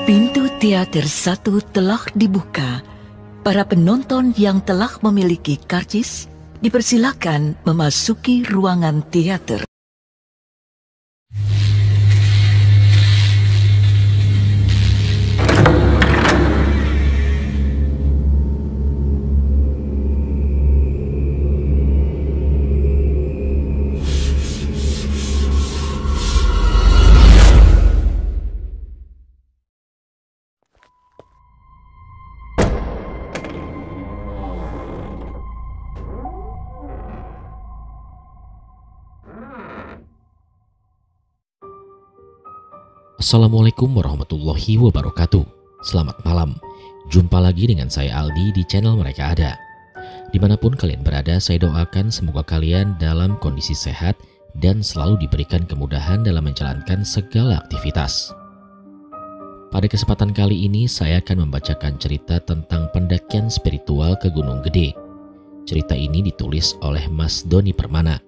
Pintu teater 1 telah dibuka. Para penonton yang telah memiliki karcis dipersilakan memasuki ruangan teater. Assalamualaikum warahmatullahi wabarakatuh. Selamat malam. Jumpa lagi dengan saya Aldi di channel Mereka Ada. Dimanapun kalian berada, saya doakan semoga kalian dalam kondisi sehat dan selalu diberikan kemudahan dalam menjalankan segala aktivitas. Pada kesempatan kali ini saya akan membacakan cerita tentang pendakian spiritual ke Gunung Gede. Cerita ini ditulis oleh Mas Doni Permana.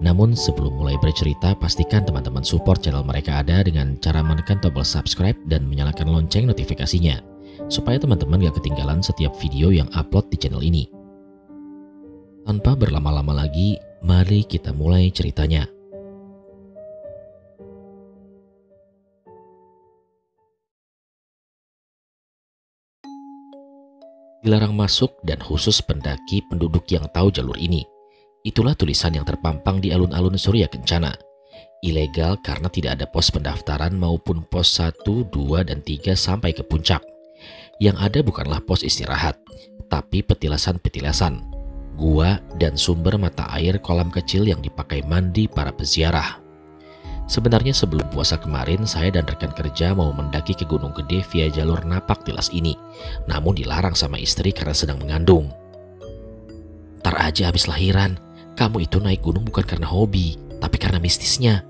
Namun sebelum mulai bercerita, pastikan teman-teman support channel Mereka Ada dengan cara menekan tombol subscribe dan menyalakan lonceng notifikasinya, supaya teman-teman gak ketinggalan setiap video yang upload di channel ini. Tanpa berlama-lama lagi, mari kita mulai ceritanya. Dilarang masuk dan khusus pendaki penduduk yang tahu jalur ini. Itulah tulisan yang terpampang di alun-alun Surya Kencana. Ilegal karena tidak ada pos pendaftaran maupun pos 1, 2, dan 3 sampai ke puncak. Yang ada bukanlah pos istirahat, tapi petilasan-petilasan, gua, dan sumber mata air kolam kecil yang dipakai mandi para peziarah. Sebenarnya sebelum puasa kemarin, saya dan rekan kerja mau mendaki ke Gunung Gede via jalur Napak Tilas ini, namun dilarang sama istri karena sedang mengandung. "Ntar aja habis lahiran, kamu itu naik gunung bukan karena hobi, tapi karena mistisnya,"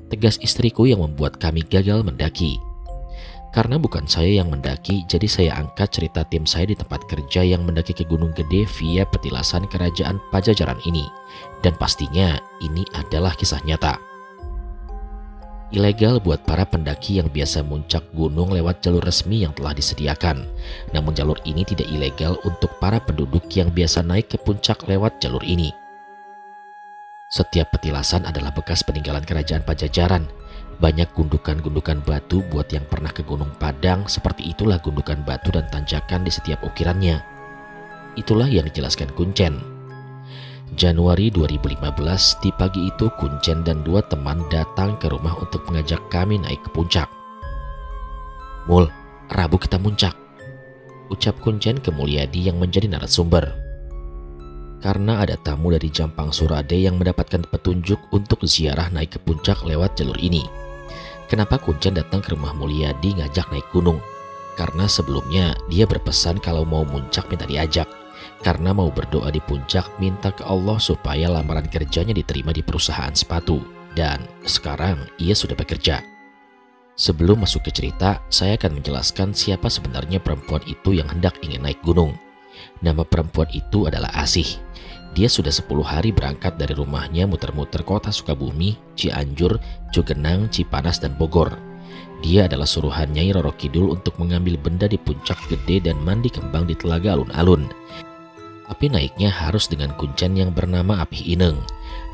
tegas istriku yang membuat kami gagal mendaki. Karena bukan saya yang mendaki, jadi saya angkat cerita tim saya di tempat kerja yang mendaki ke Gunung Gede via petilasan kerajaan Pajajaran ini. Dan pastinya ini adalah kisah nyata. Ilegal buat para pendaki yang biasa muncak gunung lewat jalur resmi yang telah disediakan. Namun jalur ini tidak ilegal untuk para penduduk yang biasa naik ke puncak lewat jalur ini. Setiap petilasan adalah bekas peninggalan kerajaan Pajajaran. Banyak gundukan-gundukan batu buat yang pernah ke Gunung Padang, seperti itulah gundukan batu dan tanjakan di setiap ukirannya. Itulah yang dijelaskan Kuncen. Januari 2015, di pagi itu Kuncen dan 2 teman datang ke rumah untuk mengajak kami naik ke puncak. "Mul, Rabu kita muncak," ucap Kuncen ke Mulyadi yang menjadi narasumber. Karena ada tamu dari Jampang Surade yang mendapatkan petunjuk untuk ziarah naik ke puncak lewat jalur ini. Kenapa Kuncen datang ke rumah Mulyadi ngajak naik gunung? Karena sebelumnya dia berpesan kalau mau muncak minta diajak. Karena mau berdoa di puncak, minta ke Allah supaya lamaran kerjanya diterima di perusahaan sepatu. Dan sekarang ia sudah bekerja. Sebelum masuk ke cerita, saya akan menjelaskan siapa sebenarnya perempuan itu yang hendak ingin naik gunung. Nama perempuan itu adalah Asih. Dia sudah 10 hari berangkat dari rumahnya muter-muter kota Sukabumi, Cianjur, Cugenang, Cipanas, dan Bogor. Dia adalah suruhan Nyai Roro Kidul untuk mengambil benda di puncak Gede dan mandi kembang di telaga alun-alun. Tapi naiknya harus dengan Kuncen yang bernama Apih Ineng.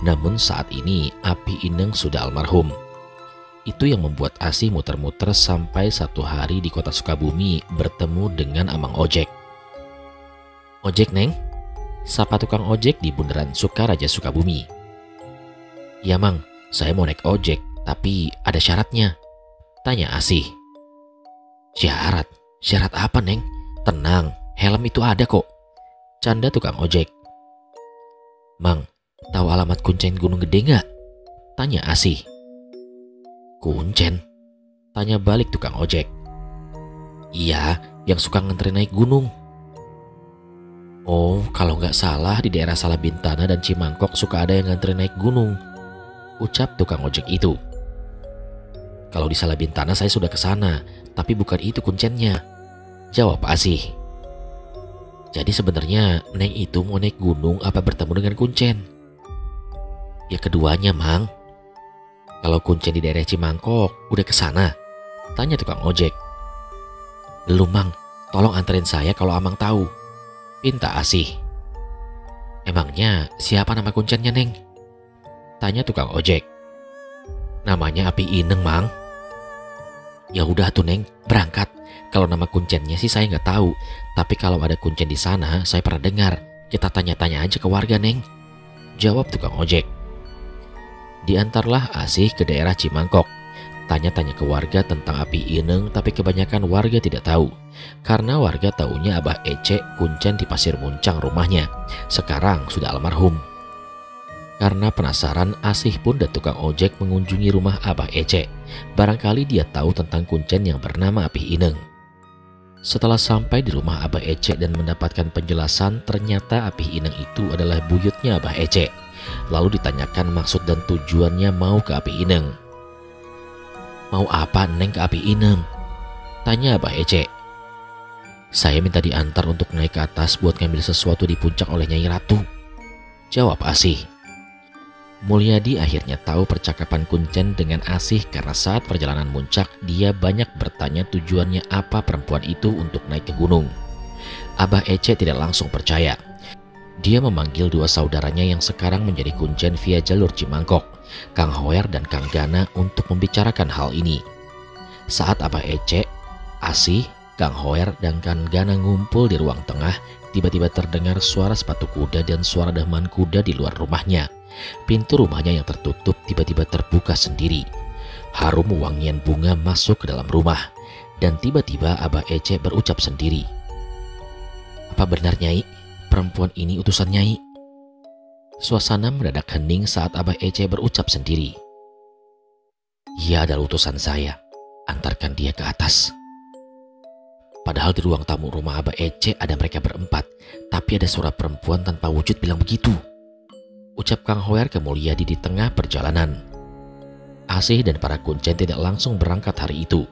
Namun saat ini Apih Ineng sudah almarhum. Itu yang membuat Asih muter-muter sampai 1 hari di kota Sukabumi bertemu dengan Amang Ojek. "Ojek, Neng?" sapa tukang ojek di bundaran Sukaraja Sukabumi. "Ya, Mang, saya mau naik ojek, tapi ada syaratnya," tanya Asih. "Syarat? Syarat apa, Neng? Tenang, helm itu ada kok," canda tukang ojek. "Mang, tahu alamat Kuncen Gunung Gede nggak?" tanya Asih. "Kuncen?" tanya balik tukang ojek. "Iya, yang suka nganterin naik gunung." "Oh, kalau nggak salah di daerah Salabintana dan Cimangkok suka ada yang nganterin naik gunung," ucap tukang ojek itu. "Kalau di Salabintana saya sudah ke sana, tapi bukan itu Kuncennya," jawab Asih. "Jadi sebenarnya Neng itu mau naik gunung apa bertemu dengan Kuncen?" "Ya keduanya, Mang. Kalau Kuncen di daerah Cimangkok udah ke sana, Tanya tukang ojek. Belum Mang, tolong anterin saya kalau Amang tahu, pinta Asih. Emangnya siapa nama kuncennya Neng? Tanya tukang ojek. Namanya Api Ineng Mang. Ya udah tuh Neng, berangkat. Kalau nama kuncennya sih saya nggak tahu, tapi kalau ada kuncen di sana saya pernah dengar. Kita tanya-tanya aja ke warga Neng, jawab tukang ojek. Diantarlah Asih ke daerah Cimangkok. Tanya-tanya ke warga tentang Api Ineng, tapi kebanyakan warga tidak tahu. Karena warga taunya Abah Ece kuncen di Pasir Muncang rumahnya. Sekarang sudah almarhum. Karena penasaran, Asih pun dan tukang ojek mengunjungi rumah Abah Ece. Barangkali dia tahu tentang kuncen yang bernama Api Ineng. Setelah sampai di rumah Abah Ece dan mendapatkan penjelasan, ternyata Api Ineng itu adalah buyutnya Abah Ece. Lalu ditanyakan maksud dan tujuannya mau ke Api Ineng. Mau apa Neng ke Api Ineng? Tanya Abah Ece. Saya minta diantar untuk naik ke atas buat ngambil sesuatu di puncak oleh Nyai Ratu, jawab Asih. Mulyadi akhirnya tahu percakapan kuncen dengan Asih karena saat perjalanan muncak dia banyak bertanya tujuannya apa perempuan itu untuk naik ke gunung. Abah Ece tidak langsung percaya. Dia memanggil dua saudaranya yang sekarang menjadi kuncen via jalur Cimangkok, Kang Hoer dan Kang Gana, untuk membicarakan hal ini. Saat Abah Ece, Asih, Kang Hoer dan Kang Gana ngumpul di ruang tengah, tiba-tiba terdengar suara sepatu kuda dan suara daman kuda di luar rumahnya. Pintu rumahnya yang tertutup tiba-tiba terbuka sendiri. Harum wangian bunga masuk ke dalam rumah, dan tiba-tiba Abah Ece berucap sendiri. Apa benar Nyai? Perempuan ini utusan Nyai? Suasana mendadak hening saat Abah Ece berucap sendiri. Ia adalah utusan saya, antarkan dia ke atas. Padahal di ruang tamu rumah Abah Ece ada mereka berempat, tapi ada suara perempuan tanpa wujud bilang begitu, ucap Kang Hoer ke Mulyadi di tengah perjalanan. Asih dan para kuncen tidak langsung berangkat hari itu.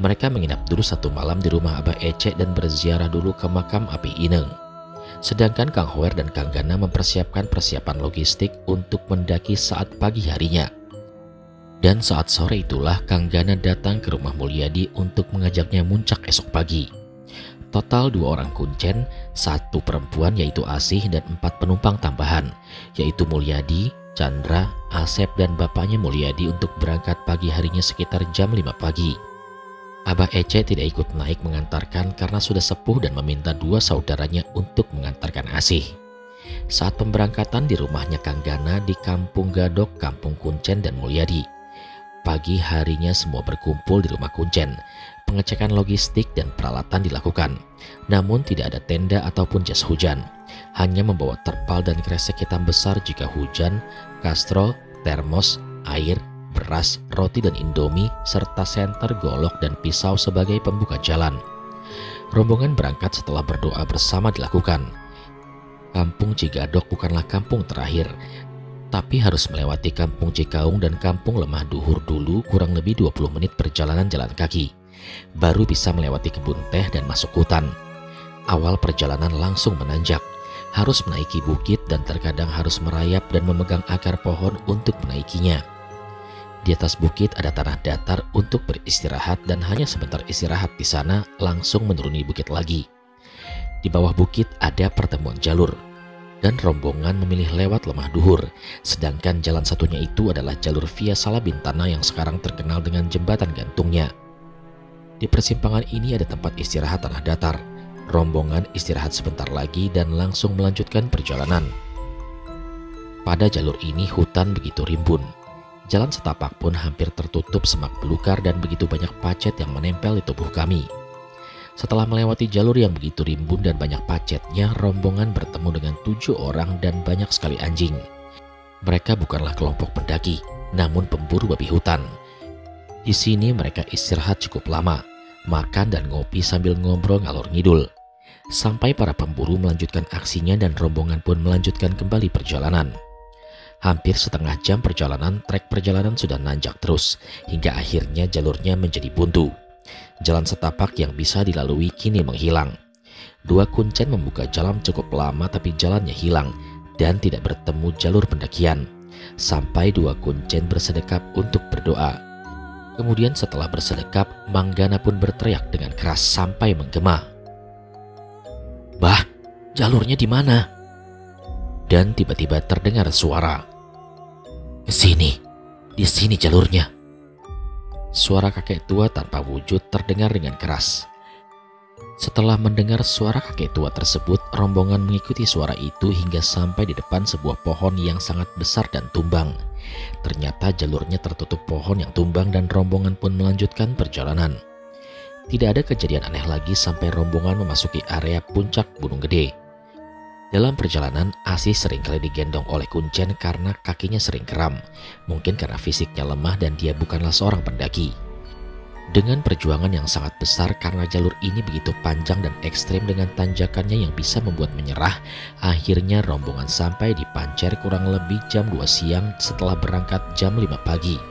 Mereka menginap dulu 1 malam di rumah Abah Ece dan berziarah dulu ke makam Api Ineng. Sedangkan Kang Hoer dan Kang Gana mempersiapkan persiapan logistik untuk mendaki saat pagi harinya. Dan saat sore itulah Kang Gana datang ke rumah Mulyadi untuk mengajaknya muncak esok pagi. Total 2 orang kuncen, 1 perempuan yaitu Asih dan 4 penumpang tambahan, yaitu Mulyadi, Chandra, Asep dan bapaknya Mulyadi untuk berangkat pagi harinya sekitar jam 5 pagi. Abah Ece tidak ikut naik mengantarkan karena sudah sepuh dan meminta 2 saudaranya untuk mengantarkan Asih. Saat pemberangkatan di rumahnya Kang Gana di Kampung Gadok, Kampung Kuncen dan Mulyadi. Pagi harinya semua berkumpul di rumah kuncen. Pengecekan logistik dan peralatan dilakukan. Namun tidak ada tenda ataupun jas hujan. Hanya membawa terpal dan kresek hitam besar jika hujan, kastrol, termos, air, beras, roti dan indomie, serta senter, golok, dan pisau sebagai pembuka jalan. Rombongan berangkat setelah berdoa bersama dilakukan. Kampung Cigadok bukanlah kampung terakhir, tapi harus melewati Kampung Cikaung dan Kampung Lemah Duhur dulu kurang lebih 20 menit perjalanan jalan kaki. Baru bisa melewati kebun teh dan masuk hutan. Awal perjalanan langsung menanjak, harus menaiki bukit dan terkadang harus merayap dan memegang akar pohon untuk menaikinya. Di atas bukit ada tanah datar untuk beristirahat dan hanya sebentar istirahat di sana langsung menuruni bukit lagi. Di bawah bukit ada pertemuan jalur dan rombongan memilih lewat Lemah Duhur, sedangkan jalan satunya itu adalah jalur via Salabintana yang sekarang terkenal dengan jembatan gantungnya. Di persimpangan ini ada tempat istirahat tanah datar. Rombongan istirahat sebentar lagi dan langsung melanjutkan perjalanan. Pada jalur ini hutan begitu rimbun. Jalan setapak pun hampir tertutup semak belukar dan begitu banyak pacet yang menempel di tubuh kami. Setelah melewati jalur yang begitu rimbun dan banyak pacetnya, rombongan bertemu dengan 7 orang dan banyak sekali anjing. Mereka bukanlah kelompok pendaki, namun pemburu babi hutan. Di sini mereka istirahat cukup lama, makan dan ngopi sambil ngobrol ngalor ngidul. Sampai para pemburu melanjutkan aksinya dan rombongan pun melanjutkan kembali perjalanan. Hampir setengah jam perjalanan, trek perjalanan sudah nanjak terus, hingga akhirnya jalurnya menjadi buntu. Jalan setapak yang bisa dilalui kini menghilang. 2 kuncen membuka jalan cukup lama tapi jalannya hilang dan tidak bertemu jalur pendakian. Sampai 2 kuncen bersedekap untuk berdoa. Kemudian setelah bersedekap, Manggana pun berteriak dengan keras sampai menggema. "Bah, jalurnya di mana?" Dan tiba-tiba terdengar suara. "Kesini, di sini jalurnya." Suara kakek tua tanpa wujud terdengar dengan keras. Setelah mendengar suara kakek tua tersebut, rombongan mengikuti suara itu hingga sampai di depan sebuah pohon yang sangat besar dan tumbang. Ternyata jalurnya tertutup pohon yang tumbang dan rombongan pun melanjutkan perjalanan. Tidak ada kejadian aneh lagi sampai rombongan memasuki area puncak Gunung Gede. Dalam perjalanan, Asih seringkali digendong oleh Kuncen karena kakinya sering kram. Mungkin karena fisiknya lemah dan dia bukanlah seorang pendaki. Dengan perjuangan yang sangat besar karena jalur ini begitu panjang dan ekstrim dengan tanjakannya yang bisa membuat menyerah, akhirnya rombongan sampai di Pancer kurang lebih jam 2 siang setelah berangkat jam 5 pagi.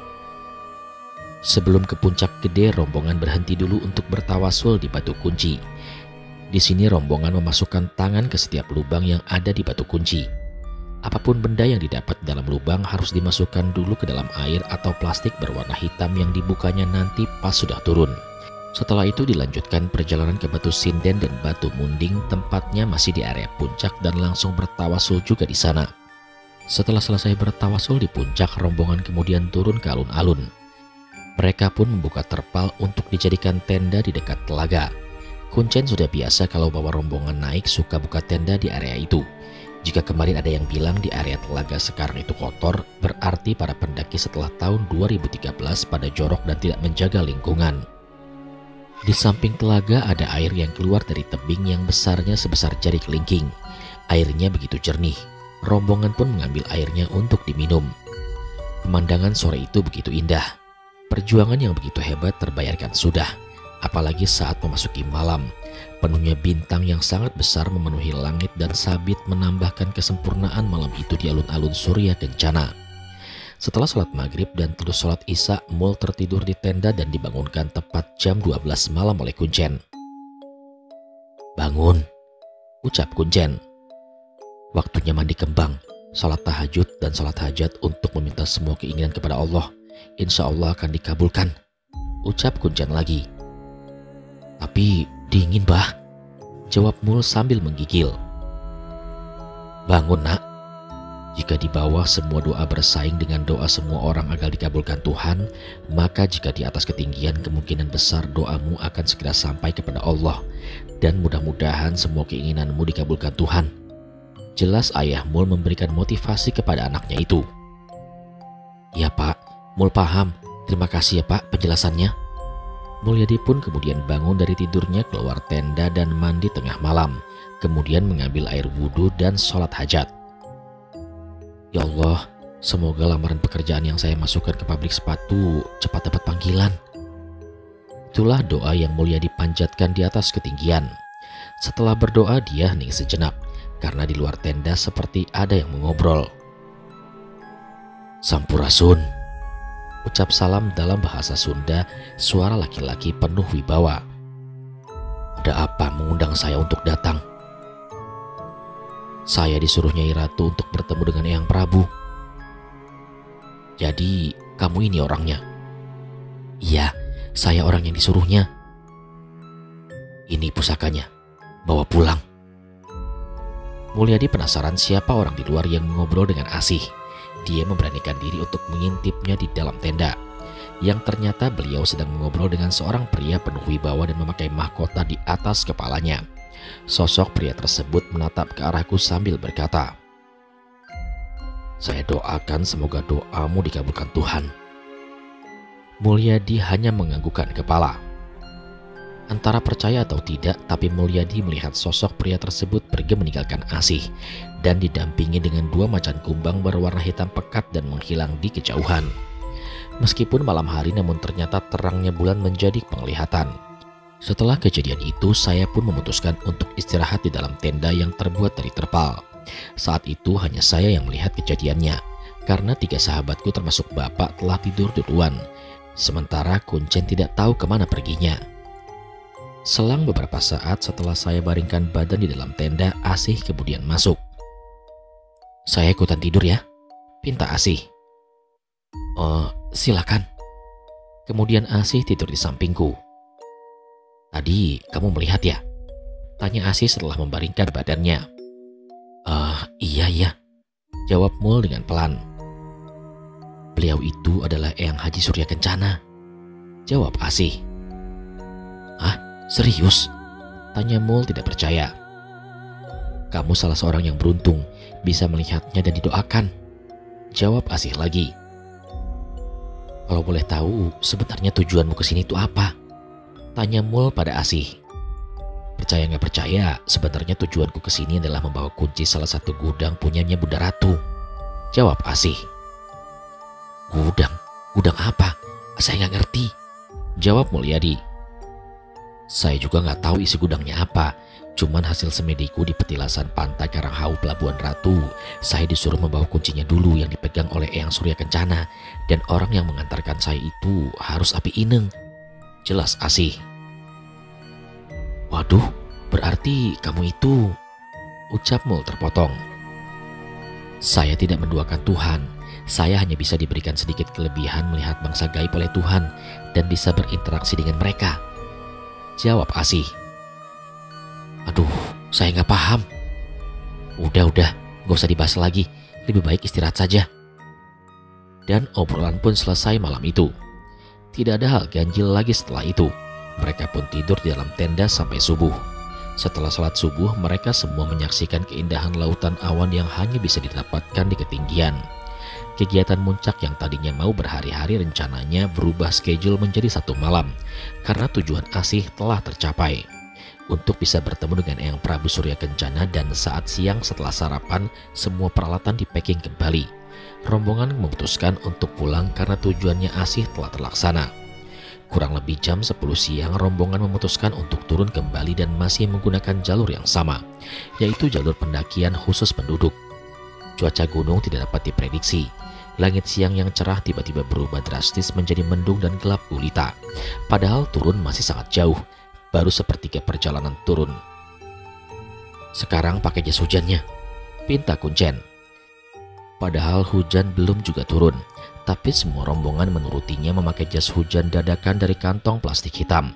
Sebelum ke puncak Gede, rombongan berhenti dulu untuk bertawasul di Batu Kunci. Di sini rombongan memasukkan tangan ke setiap lubang yang ada di batu kunci. Apapun benda yang didapat dalam lubang harus dimasukkan dulu ke dalam air atau plastik berwarna hitam yang dibukanya nanti pas sudah turun. Setelah itu dilanjutkan perjalanan ke Batu Sinden dan Batu Munding, tempatnya masih di area puncak, dan langsung bertawasul juga di sana. Setelah selesai bertawasul di puncak, rombongan kemudian turun ke alun-alun. Mereka pun membuka terpal untuk dijadikan tenda di dekat telaga. Kuncen sudah biasa kalau bawa rombongan naik suka buka tenda di area itu. Jika kemarin ada yang bilang di area telaga sekarang itu kotor, berarti para pendaki setelah tahun 2013 pada jorok dan tidak menjaga lingkungan. Di samping telaga ada air yang keluar dari tebing yang besarnya sebesar jari kelingking. Airnya begitu jernih. Rombongan pun mengambil airnya untuk diminum. Pemandangan sore itu begitu indah. Perjuangan yang begitu hebat terbayarkan sudah. Apalagi saat memasuki malam, penuhnya bintang yang sangat besar memenuhi langit dan sabit menambahkan kesempurnaan malam itu di alun-alun Surya Kencana. Setelah sholat maghrib dan terus sholat isya, Mul tertidur di tenda dan dibangunkan tepat jam 12 malam oleh Kuncen. "Bangun," ucap Kuncen. "Waktunya mandi kembang, sholat tahajud dan sholat hajat untuk meminta semua keinginan kepada Allah. Insya Allah akan dikabulkan," ucap Kuncen lagi. "Tapi dingin, Bah," jawab Mul sambil menggigil. "Bangun, nak. Jika di bawah semua doa bersaing dengan doa semua orang agar dikabulkan Tuhan, maka jika di atas ketinggian kemungkinan besar doamu akan segera sampai kepada Allah. Dan mudah-mudahan semua keinginanmu dikabulkan Tuhan." Jelas ayah Mul memberikan motivasi kepada anaknya itu. "Ya Pak, Mul paham. Terima kasih ya Pak penjelasannya." Mulyadi pun kemudian bangun dari tidurnya, keluar tenda dan mandi tengah malam. Kemudian mengambil air wudhu dan sholat hajat. "Ya Allah, semoga lamaran pekerjaan yang saya masukkan ke pabrik sepatu cepat dapat panggilan." Itulah doa yang Mulyadi panjatkan di atas ketinggian. Setelah berdoa dia hening sejenak, karena di luar tenda seperti ada yang mengobrol. "Sampurasun," ucap salam dalam bahasa Sunda, suara laki-laki penuh wibawa. "Ada apa mengundang saya untuk datang?" "Saya disuruh Nyai Ratu untuk bertemu dengan Eyang Prabu." "Jadi kamu ini orangnya?" "Iya, saya orang yang disuruhnya." "Ini pusakanya, bawa pulang." Mulyadi penasaran siapa orang di luar yang mengobrol dengan Asih. Dia memberanikan diri untuk mengintipnya di dalam tenda, yang ternyata beliau sedang mengobrol dengan seorang pria penuh wibawa dan memakai mahkota di atas kepalanya. Sosok pria tersebut menatap ke arahku sambil berkata, "Saya doakan semoga doamu dikabulkan Tuhan." Mulyadi hanya menganggukkan kepala. Antara percaya atau tidak, tapi Mulyadi melihat sosok pria tersebut pergi meninggalkan Asih dan didampingi dengan 2 macan kumbang berwarna hitam pekat dan menghilang di kejauhan. Meskipun malam hari, namun ternyata terangnya bulan menjadi penglihatan. Setelah kejadian itu, saya pun memutuskan untuk istirahat di dalam tenda yang terbuat dari terpal. Saat itu hanya saya yang melihat kejadiannya, karena 3 sahabatku termasuk bapak telah tidur duluan. Sementara Kuncen tidak tahu kemana perginya. Selang beberapa saat setelah saya baringkan badan di dalam tenda, Asih kemudian masuk. "Saya ikutan tidur ya," pinta Asih. "Oh, silakan." Kemudian Asih tidur di sampingku. "Tadi kamu melihat ya?" tanya Asih setelah membaringkan badannya. Iya," jawab Mul dengan pelan. "Beliau itu adalah Eyang Haji Surya Kencana," jawab Asih. "Ah, serius?" tanya Mul tidak percaya. "Kamu salah seorang yang beruntung bisa melihatnya dan didoakan," jawab Asih lagi. "Kalau boleh tahu, sebenarnya tujuanmu kesini itu apa?" tanya Mul pada Asih. "Percaya nggak percaya, sebenarnya tujuanku kesini adalah membawa kunci salah satu gudang punyanya Bunda Ratu," jawab Asih. "Gudang? Gudang apa? Saya nggak ngerti," jawab Mulyadi. "Saya juga nggak tahu isi gudangnya apa. Cuman hasil semediku di petilasan pantai Karanghau Pelabuhan Ratu, saya disuruh membawa kuncinya dulu yang dipegang oleh Eyang Surya Kencana. Dan orang yang mengantarkan saya itu harus Api Ineng," jelas Asih. "Waduh, berarti kamu itu," ucap Mul terpotong. "Saya tidak menduakan Tuhan. Saya hanya bisa diberikan sedikit kelebihan melihat bangsa gaib oleh Tuhan dan bisa berinteraksi dengan mereka," jawab Asih. "Aduh, saya nggak paham." Udah, gak usah dibahas lagi. Lebih baik istirahat saja." Dan obrolan pun selesai malam itu. Tidak ada hal ganjil lagi setelah itu. Mereka pun tidur di dalam tenda sampai subuh. Setelah sholat subuh, mereka semua menyaksikan keindahan lautan awan yang hanya bisa didapatkan di ketinggian. Kegiatan muncak yang tadinya mau berhari-hari rencananya berubah schedule menjadi 1 malam karena tujuan Asih telah tercapai. Untuk bisa bertemu dengan Eyang Prabu Surya Kencana, dan saat siang setelah sarapan semua peralatan dipacking kembali. Rombongan memutuskan untuk pulang karena tujuannya Asih telah terlaksana. Kurang lebih jam 10 siang rombongan memutuskan untuk turun kembali dan masih menggunakan jalur yang sama, yaitu jalur pendakian khusus penduduk. Cuaca gunung tidak dapat diprediksi. Langit siang yang cerah tiba-tiba berubah drastis menjadi mendung dan gelap gulita. Padahal turun masih sangat jauh. Baru sepertiga perjalanan turun. "Sekarang pakai jas hujannya," pinta Kuncen. Padahal hujan belum juga turun, tapi semua rombongan menurutinya memakai jas hujan dadakan dari kantong plastik hitam.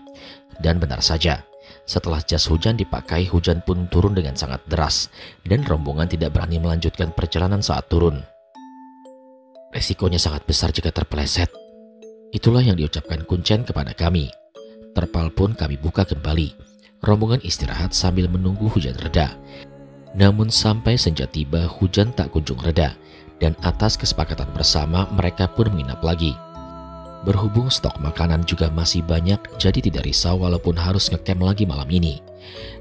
Dan benar saja, setelah jas hujan dipakai, hujan pun turun dengan sangat deras, dan rombongan tidak berani melanjutkan perjalanan saat turun. "Resikonya sangat besar jika terpeleset." Itulah yang diucapkan Kuncen kepada kami. Terpal pun kami buka kembali. Rombongan istirahat sambil menunggu hujan reda. Namun sampai senja tiba, hujan tak kunjung reda, dan atas kesepakatan bersama mereka pun menginap lagi. Berhubung stok makanan juga masih banyak, jadi tidak risau walaupun harus ngecamp lagi malam ini.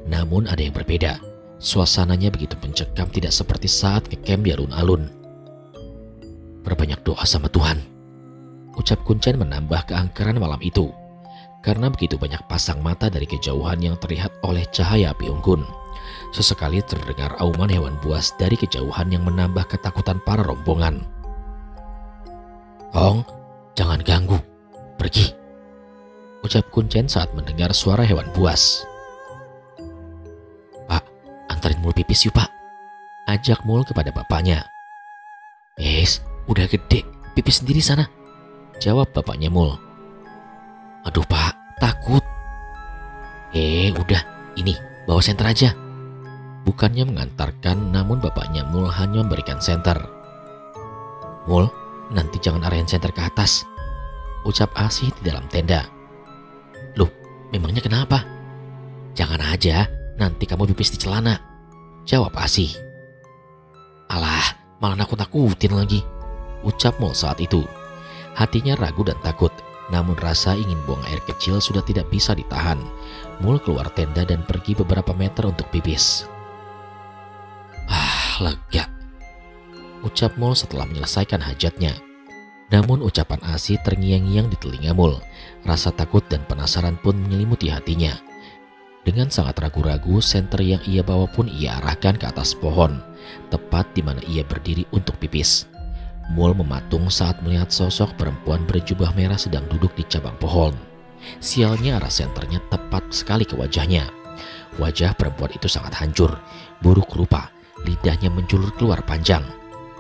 Namun ada yang berbeda. Suasananya begitu mencekam, tidak seperti saat ngecamp di alun-alun. "Perbanyak doa sama Tuhan," ucap Kuncen menambah keangkeran malam itu. Karena begitu banyak pasang mata dari kejauhan yang terlihat oleh cahaya api unggun. Sesekali terdengar auman hewan buas dari kejauhan yang menambah ketakutan para rombongan. "Tong, jangan ganggu, pergi," ucap Kuncen saat mendengar suara hewan buas. "Pak, antarin Mul pipis yuk Pak," ajak Mul kepada bapaknya. Udah gede, pipis sendiri sana," jawab bapaknya Mul. "Aduh Pak, takut." Udah, ini bawa senter aja." Bukannya mengantarkan, namun bapaknya Mul hanya memberikan senter. "Mul, nanti jangan arahin senter ke atas," ucap Asih di dalam tenda. "Loh, memangnya kenapa?" "Jangan aja, nanti kamu pipis di celana," jawab Asih. "Alah, malah nakut-nakutin lagi," ucap Mul saat itu. Hatinya ragu dan takut. Namun rasa ingin buang air kecil sudah tidak bisa ditahan. Mul keluar tenda dan pergi beberapa meter untuk pipis. Lega," ucap Mul setelah menyelesaikan hajatnya. Namun ucapan Asih terngiang-ngiang di telinga Mul. Rasa takut dan penasaran pun menyelimuti hatinya. Dengan sangat ragu-ragu, senter yang ia bawa pun ia arahkan ke atas pohon, tepat di mana ia berdiri untuk pipis. Mul mematung saat melihat sosok perempuan berjubah merah sedang duduk di cabang pohon. Sialnya arah senternya tepat sekali ke wajahnya. Wajah perempuan itu sangat hancur, buruk rupa, lidahnya menjulur keluar panjang,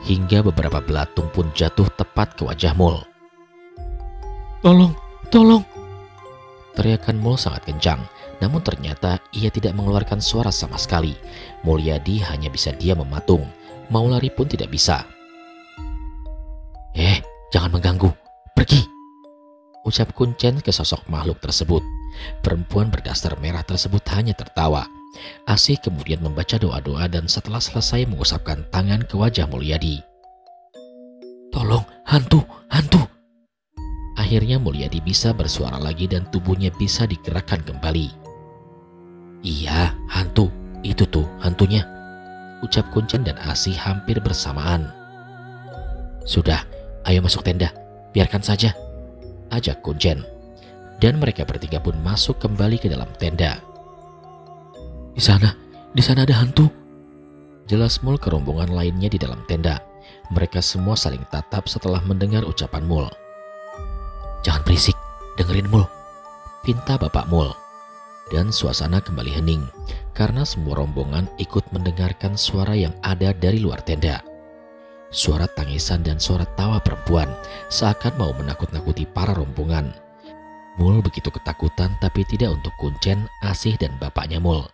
hingga beberapa belatung pun jatuh tepat ke wajah Mul. Tolong!" Teriakan Mul sangat kencang, namun ternyata ia tidak mengeluarkan suara sama sekali. Mulyadi hanya bisa diam mematung, mau lari pun tidak bisa. Jangan mengganggu, pergi!" ucap Kuncen ke sosok makhluk tersebut. Perempuan berdasar merah tersebut hanya tertawa. Asih kemudian membaca doa-doa dan setelah selesai mengusapkan tangan ke wajah Mulyadi. "Tolong, hantu, hantu!" Akhirnya Mulyadi bisa bersuara lagi dan tubuhnya bisa digerakkan kembali. "Iya, hantu, itu tuh hantunya," ucap Kuncen dan Asih hampir bersamaan. "Sudah, ayo masuk tenda, biarkan saja," ajak Kuncen. Dan mereka bertiga pun masuk kembali ke dalam tenda. Di sana ada hantu," jelas Mul ke rombongan lainnya di dalam tenda. Mereka semua saling tatap setelah mendengar ucapan Mul. "Jangan berisik, dengerin Mul," pinta Bapak Mul. Dan suasana kembali hening karena semua rombongan ikut mendengarkan suara yang ada dari luar tenda. Suara tangisan dan suara tawa perempuan seakan mau menakut-nakuti para rombongan. Mul begitu ketakutan tapi tidak untuk Kuncen, Asih dan bapaknya Mul.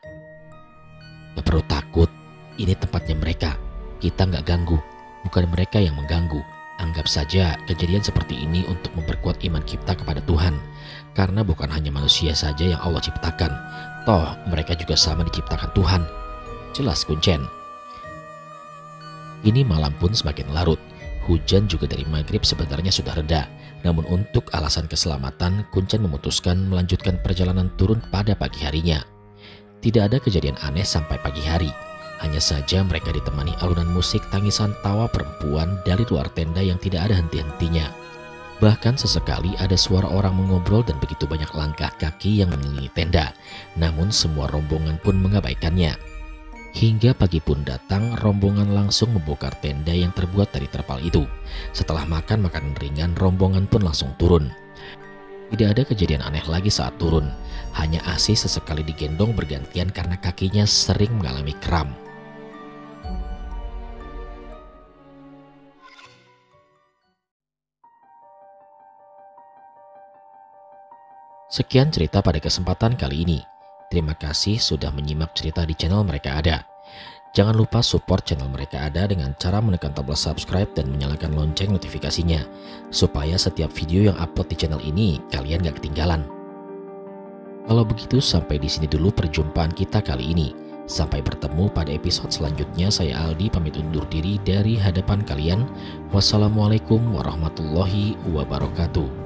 "Gak perlu takut, ini tempatnya mereka. Kita gak ganggu, bukan mereka yang mengganggu. Anggap saja kejadian seperti ini untuk memperkuat iman kita kepada Tuhan. Karena bukan hanya manusia saja yang Allah ciptakan, toh mereka juga sama diciptakan Tuhan," jelas Kuncen. Ini malam pun semakin larut. Hujan juga dari maghrib sebenarnya sudah reda. Namun untuk alasan keselamatan, Kuncen memutuskan melanjutkan perjalanan turun pada pagi harinya. Tidak ada kejadian aneh sampai pagi hari. Hanya saja mereka ditemani alunan musik tangisan tawa perempuan dari luar tenda yang tidak ada henti-hentinya. Bahkan sesekali ada suara orang mengobrol dan begitu banyak langkah kaki yang mengelilingi tenda. Namun semua rombongan pun mengabaikannya. Hingga pagi pun datang, rombongan langsung membongkar tenda yang terbuat dari terpal itu. Setelah makan makanan ringan, rombongan pun langsung turun. Tidak ada kejadian aneh lagi saat turun. Hanya Asih sesekali digendong bergantian karena kakinya sering mengalami kram. Sekian cerita pada kesempatan kali ini. Terima kasih sudah menyimak cerita di channel Mereka Ada. Jangan lupa support channel Mereka Ada dengan cara menekan tombol subscribe dan menyalakan lonceng notifikasinya, supaya setiap video yang upload di channel ini kalian gak ketinggalan. Kalau begitu sampai di sini dulu perjumpaan kita kali ini. Sampai bertemu pada episode selanjutnya. Saya Aldi pamit undur diri dari hadapan kalian. Wassalamualaikum warahmatullahi wabarakatuh.